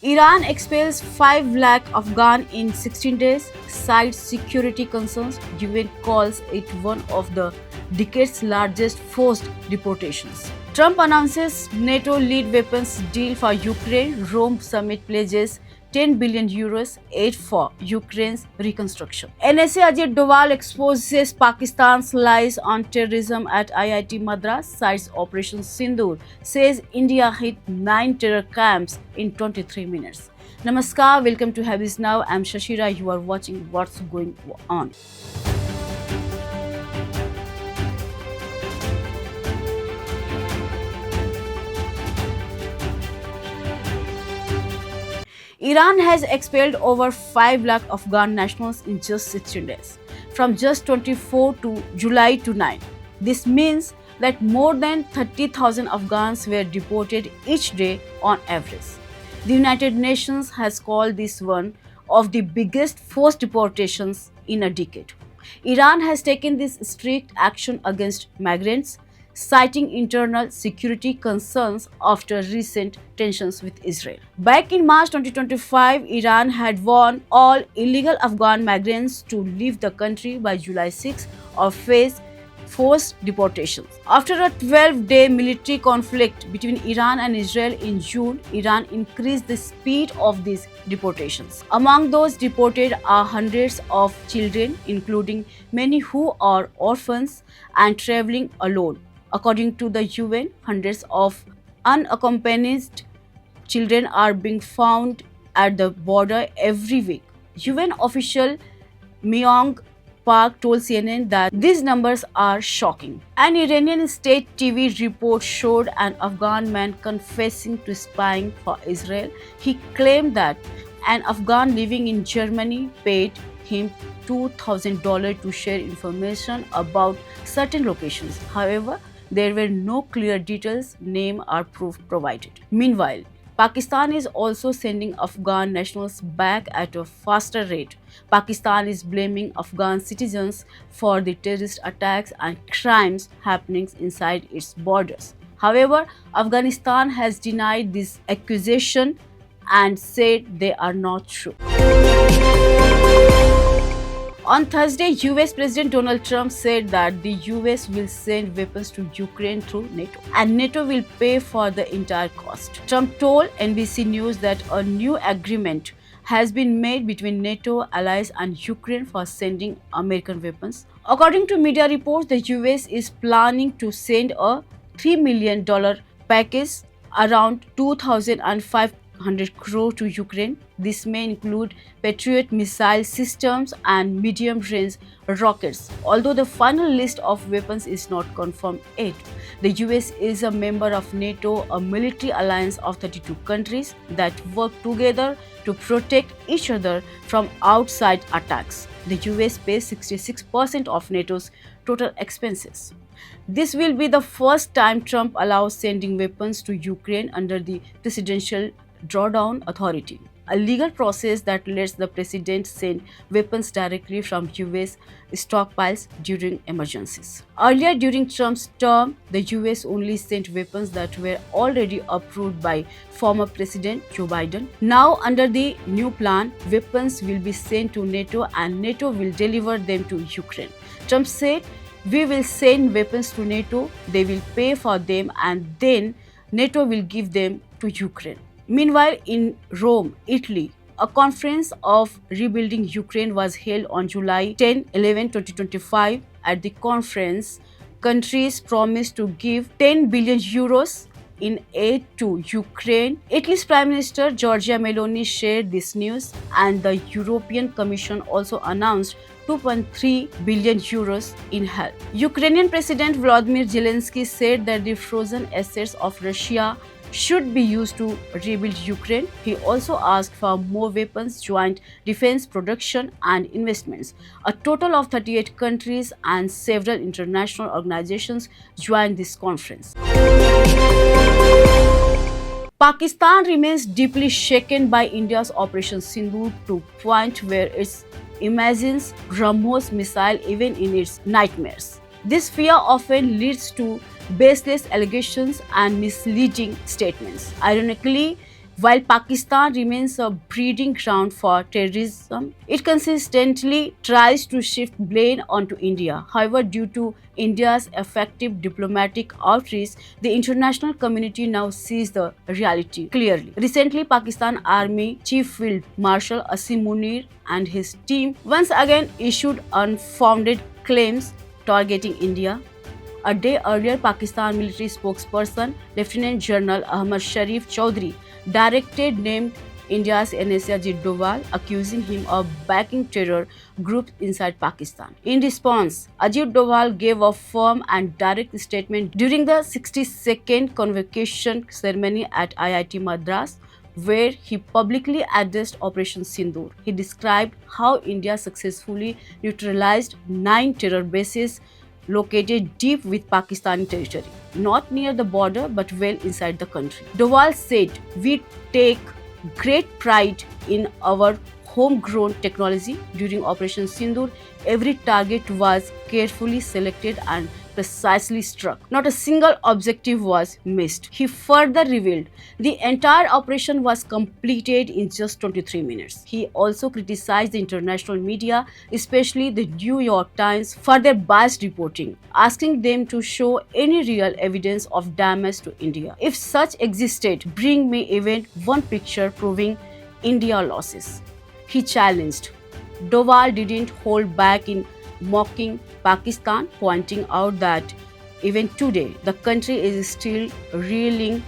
Iran expels 5 lakh Afghan in 16 days, cites security concerns. UN calls it one of the decade's largest forced deportations. Trump announces NATO lead weapons deal for Ukraine. Rome summit pledges 10 billion euros aid for Ukraine's reconstruction. NSA Ajit Doval exposes Pakistan's lies on terrorism at IIT Madras, cites Operation Sindoor, says India hit 9 terror camps in 23 minutes. Namaskar, welcome to Habis Now. I'm Shashira. You are watching What's Going On. Iran has expelled over 5 lakh Afghan nationals in just 16 days, from just 24 to July to 9. This means that more than 30,000 Afghans were deported each day on average. The United Nations has called this one of the biggest forced deportations in a decade. Iran has taken this strict action against migrants, citing internal security concerns after recent tensions with Israel. Back in March 2025, Iran had warned all illegal Afghan migrants to leave the country by July 6 or face forced deportations. After a 12-day military conflict between Iran and Israel in June, Iran increased the speed of these deportations. Among those deported are hundreds of children, including many who are orphans and traveling alone. According to the UN, hundreds of unaccompanied children are being found at the border every week. UN official Myong Park told CNN that these numbers are shocking. An Iranian state TV report showed an Afghan man confessing to spying for Israel. He claimed that an Afghan living in Germany paid him $2,000 to share information about certain locations. However, there were no clear details, name, or proof provided. Meanwhile, Pakistan is also sending Afghan nationals back at a faster rate. Pakistan is blaming Afghan citizens for the terrorist attacks and crimes happening inside its borders. However, Afghanistan has denied this accusation and said they are not true. On Thursday, US President Donald Trump said that the US will send weapons to Ukraine through NATO and NATO will pay for the entire cost. Trump told NBC News that a new agreement has been made between NATO allies and Ukraine for sending American weapons. According to media reports, the US is planning to send a $3 million package, around 2,500 crore to Ukraine. This may include Patriot missile systems and medium-range rockets. Although the final list of weapons is not confirmed yet, the US is a member of NATO, a military alliance of 32 countries that work together to protect each other from outside attacks. The US pays 66% of NATO's total expenses. This will be the first time Trump allows sending weapons to Ukraine under the Presidential Drawdown Authority, a legal process that lets the president send weapons directly from US stockpiles during emergencies. Earlier during Trump's term, the US only sent weapons that were already approved by former President Joe Biden. Now, under the new plan, weapons will be sent to NATO and NATO will deliver them to Ukraine. Trump said, "We will send weapons to NATO, they will pay for them, and then NATO will give them to Ukraine." Meanwhile, in Rome, Italy, a conference of rebuilding Ukraine was held on July 10-11, 2025. At the conference, countries promised to give 10 billion euros in aid to Ukraine. Italy's Prime Minister Giorgia Meloni shared this news, and the European Commission also announced 2.3 billion euros in help. Ukrainian President Volodymyr Zelensky said that the frozen assets of Russia should be used to rebuild Ukraine. He also asked for more weapons, joint defense production, and investments. A total of 38 countries and several international organizations joined this conference. Pakistan remains deeply shaken by India's Operation Sindoor to a point where it imagines BrahMos missile even in its nightmares. This fear often leads to baseless allegations and misleading statements. Ironically, While Pakistan remains a breeding ground for terrorism, it consistently tries to shift blame onto India. However, due to India's effective diplomatic outreach, the international community now sees the reality clearly. Recently, Pakistan Army Chief Field Marshal Asim Munir and his team once again issued unfounded claims targeting India. A day earlier, Pakistan military spokesperson Lieutenant General Ahmad Sharif Chaudhry directed named India's NSA Ajit Doval, accusing him of backing terror groups inside Pakistan. In response, Ajit Doval gave a firm and direct statement during the 62nd convocation ceremony at IIT Madras, where he publicly addressed Operation Sindoor. He described how India successfully neutralized 9 terror bases located deep with Pakistani territory, not near the border but well inside the country. Doval said, "We take great pride in our homegrown technology. During Operation Sindoor, every target was carefully selected and precisely struck. Not a single objective was missed." He further revealed the entire operation was completed in just 23 minutes. He also criticized the international media, especially the New York Times, for their biased reporting, asking them to show any real evidence of damage to India. If such existed, bring me even one picture proving India losses, he challenged. Doval didn't hold back in mocking Pakistan, pointing out that even today the country is still reeling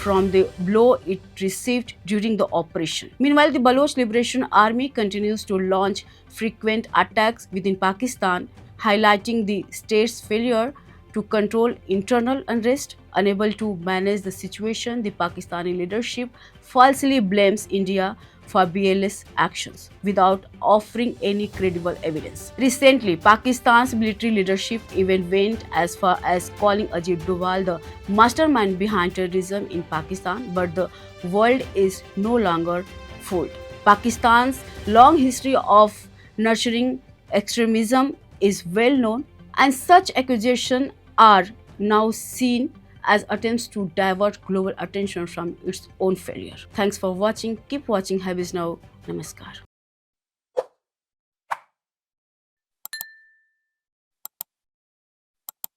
from the blow it received during the operation. Meanwhile, the Baloch Liberation Army continues to launch frequent attacks within Pakistan, highlighting the state's failure to control internal unrest. Unable to manage the situation, the Pakistani leadership falsely blames India for BLS actions without offering any credible evidence. Recently, Pakistan's military leadership even went as far as calling Ajit Doval the mastermind behind terrorism in Pakistan, but the world is no longer fooled. Pakistan's long history of nurturing extremism is well known, and such accusations are now seen as attempts to divert global attention from its own failure. Thanks for watching. Keep watching Habis Now. Namaskar.